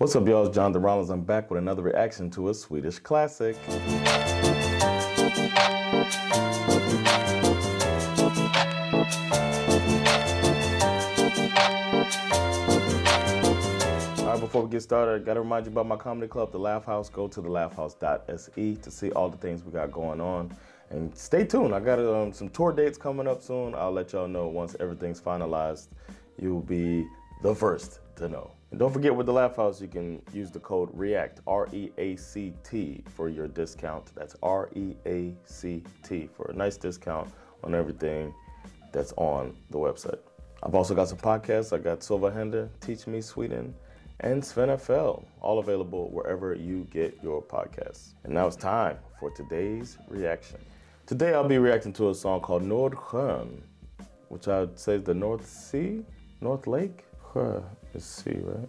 What's up, y'all? It's Jonathan Rollins. I'm back with another reaction to a Swedish classic. Alright, before we get started, I gotta remind you about my comedy club, The Laugh House. Go to thelaughhouse.se to see all the things we got going on. And stay tuned. I got some tour dates coming up soon. I'll let y'all know once everything's finalized. You'll be the first to know. And don't forget, with the Laugh House, you can use the code REACT, R-E-A-C-T, for your discount. That's R-E-A-C-T for a nice discount on everything that's on the website. I've also got some podcasts. I got Sova Hender, Teach Me Sweden, and Svenska, all available wherever you get your podcasts. And now it's time for today's reaction. Today I'll be reacting to a song called Nordjön, which I would say is the North Sea, North Lake. Sjö is sea, right?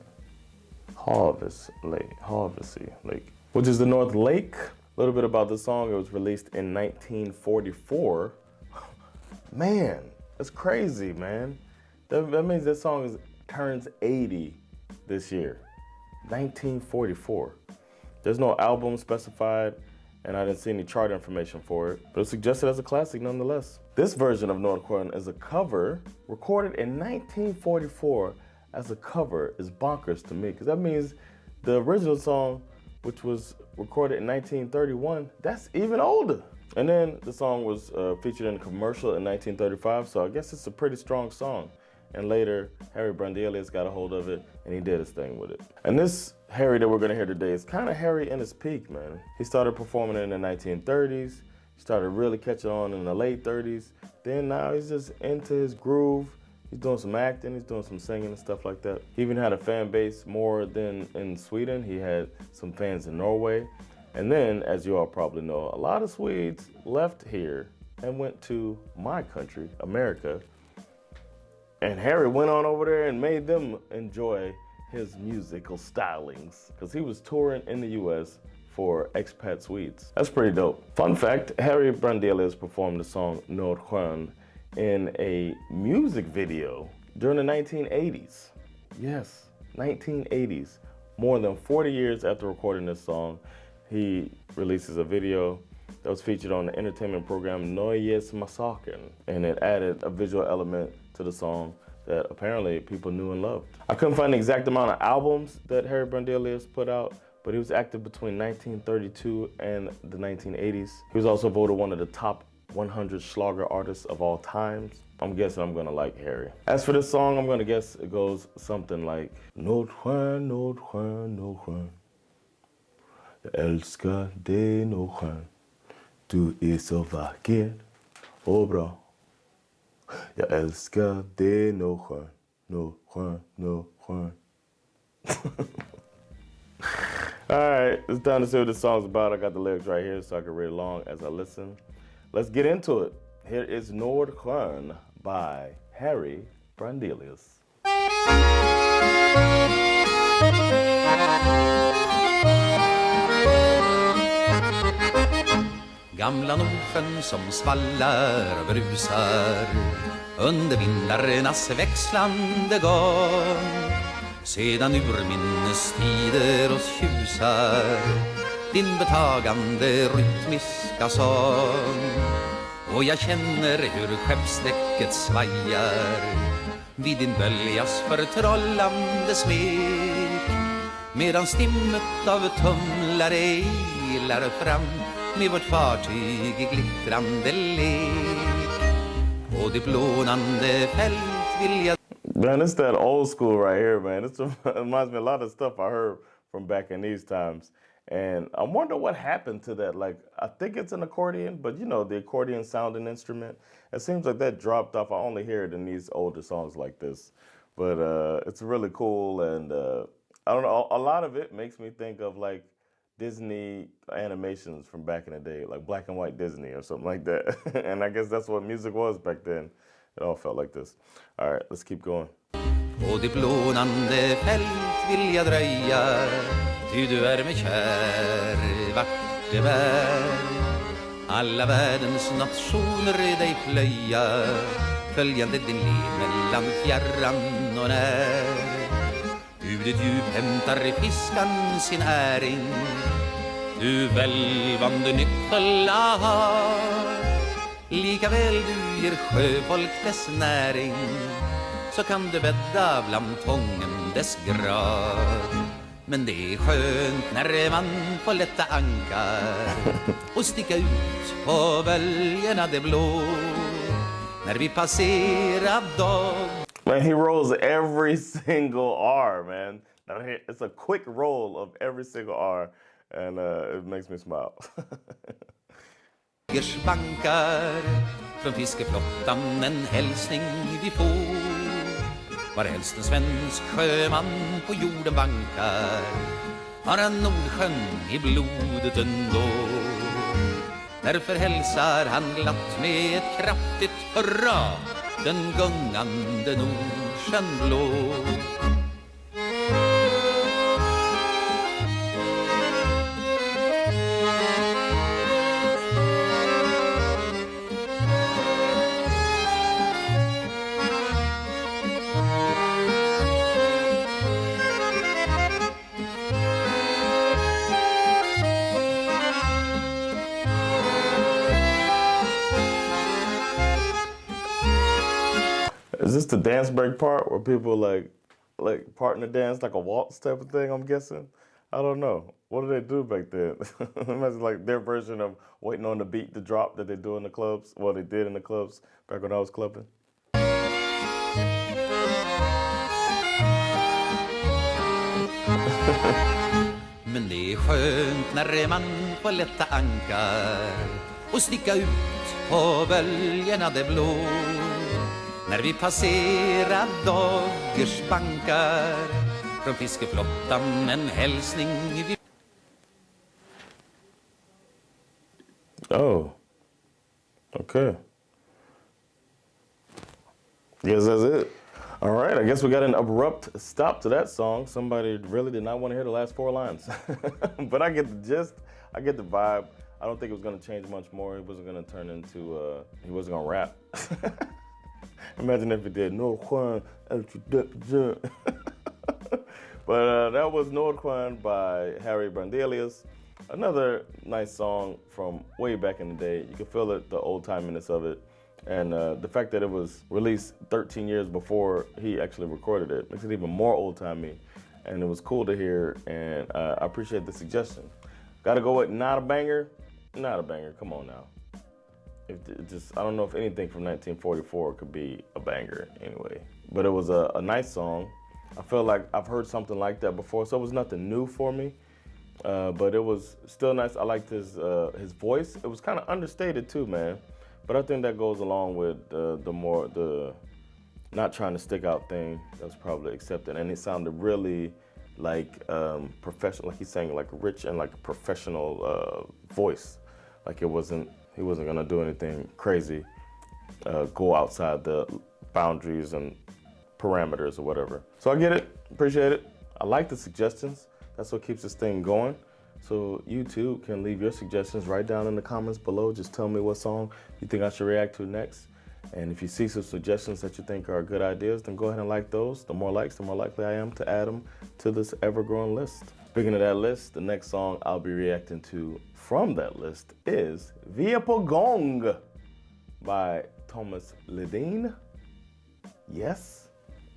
Harvest Lake, which is the North Lake. A little bit about this song. It was released in 1944. Man, that's crazy, man. That means this song turns 80 this year. 1944. There's no album specified, and I didn't see any chart information for it, but it's suggested as a classic nonetheless. This version of Nordqun is a cover recorded in 1944 as a cover is bonkers to me, because that means the original song, which was recorded in 1931, that's even older. And then the song was featured in a commercial in 1935, so I guess it's a pretty strong song. And later, Harry Brandelius got a hold of it, and he did his thing with it. And this Harry that we're gonna hear today is kind of Harry in his peak, man. He started performing in the 1930s, started really catching on in the late 30s. Then now he's just into his groove. He's doing some acting, he's doing some singing and stuff like that. He even had a fan base more than in Sweden. He had some fans in Norway. And then, as you all probably know, a lot of Swedes left here and went to my country, America. And Harry went on over there and made them enjoy his musical stylings, because he was touring in the US for expat Swedes. That's pretty dope. Fun fact, Harry Brandelius performed the song Nordjön in a music video during the 1980s. Yes, 1980s. More than 40 years after recording this song, he releases a video that was featured on the entertainment program Nordsjön, and it added a visual element to the song that apparently people knew and loved. I couldn't find the exact amount of albums that Harry Brandelius put out, but he was active between 1932 and the 1980s. He was also voted one of the top 100 Schlager artists of all times. I'm guessing I'm gonna like Harry. As for this song, I'm gonna guess it goes something like Nordjön, Nordjön, Nordjön. Jag älskar dig Nordjön. Du är så vacker och bra. Jag älskar dig Nordsjön, Nordsjön, Nordsjön. Alright, it's time to see what this song's about. I got the lyrics right here so I can read along as I listen. Let's get into it. Here is Nordqun by Harry Brandelius. Gamla Nordsjön som svallar och brusar under vindarnas växlande gång. Sedan urminnes tider oss tjusar din betagande rytmiska sång. Och jag känner hur skeppsdäcket svajar vid din böljas förtrollande smek. Medan stimmet av tumlare ilar fram med vårt fartyg i glittrande lek. Och det blånande fält vill jag... Man, it's that old school right here, man. It reminds me a lot of stuff I heard from back in these times. And I wonder what happened to that. Like, I think it's an accordion, but you know, the accordion sounding instrument, it seems like that dropped off. I only hear it in these older songs like this. But it's really cool, and I don't know, a lot of it makes me think of like Disney animations from back in the day, like black and white Disney or something like that. And I guess that's what music was back then. It all felt like this. All right, let's keep going. På det blånande fält vill jag dröja, ty du är mig kär vart det bär. Alla världens nationer dig plöja, följande din liv mellan fjärran och när. ljudet djup hämtar fiskan sin näring. Du välvande nyckfulla har, lika väl du ger sjöfolk dess näring, så kan du bädda bland tången dess grav. Men det är skönt när man får lätta ankar och sticka ut på böljerna det blå. När vi passerar dag. Man, he rolls every single R, man. It's a quick roll of every single R, and it makes me smile. Bankar från fiskeflottan en hälsning vi får. Var helst en svensk sjöman på jorden bankar, har han Nordsjön i blodet ändå. Därför hälsar han glatt med ett kraftigt hurra den gungande Nordsjön blå. Is this the dance break part where people like partner dance like a waltz type of thing, I'm guessing? I don't know. What did they do back then? Imagine like their version of waiting on the beat to drop that they do in the clubs. Well, they did in the clubs back when I was clubbing. Men det är skönt när man får lätta ankar och sticka ut på böljerna det blå. När vi passerar Daggers bankar från fiskeflottan en hälsning vi... Oh. Okay. Yes, that's it. All right, I guess we got an abrupt stop to that song. Somebody really did not want to hear the last 4 lines. But I get the gist. I get the vibe. I don't think it was going to change much more. It wasn't going to turn into, he wasn't going to rap. Imagine if it did. Nordqun. But that was Nordqun by Harry Brandelius. Another nice song from way back in the day. You can feel it, the old-timiness of it. And the fact that it was released 13 years before he actually recorded it makes it even more old-timey. And it was cool to hear, and I appreciate the suggestion. Gotta go with not a banger? Not a banger, come on now. I don't know if anything from 1944 could be a banger anyway. But it was a nice song. I feel like I've heard something like that before, so it was nothing new for me. But it was still nice. I liked his voice. It was kind of understated too, man. But I think that goes along with the not trying to stick out thing. That's probably accepted. And it sounded really like professional, like he sang like rich and like a professional voice. Like he wasn't gonna do anything crazy, go outside the boundaries and parameters or whatever. So I get it, appreciate it. I like the suggestions. That's what keeps this thing going. So you too can leave your suggestions right down in the comments below. Just tell me what song you think I should react to next. And if you see some suggestions that you think are good ideas, then go ahead and like those. The more likes, the more likely I am to add them to this ever-growing list. Speaking of that list, the next song I'll be reacting to from that list is Via på gång by Thomas Ledin. Yes,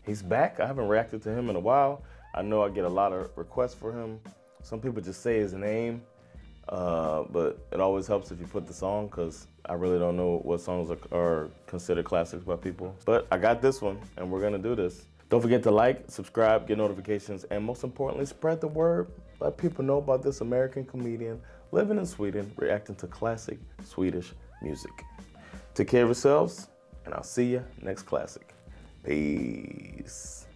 he's back. I haven't reacted to him in a while. I know I get a lot of requests for him. Some people just say his name, but it always helps if you put the song because I really don't know what songs are considered classics by people. But I got this one, and we're gonna do this. Don't forget to like, subscribe, get notifications, and most importantly, spread the word. Let people know about this American comedian living in Sweden, reacting to classic Swedish music. Take care of yourselves, and I'll see you next classic. Peace.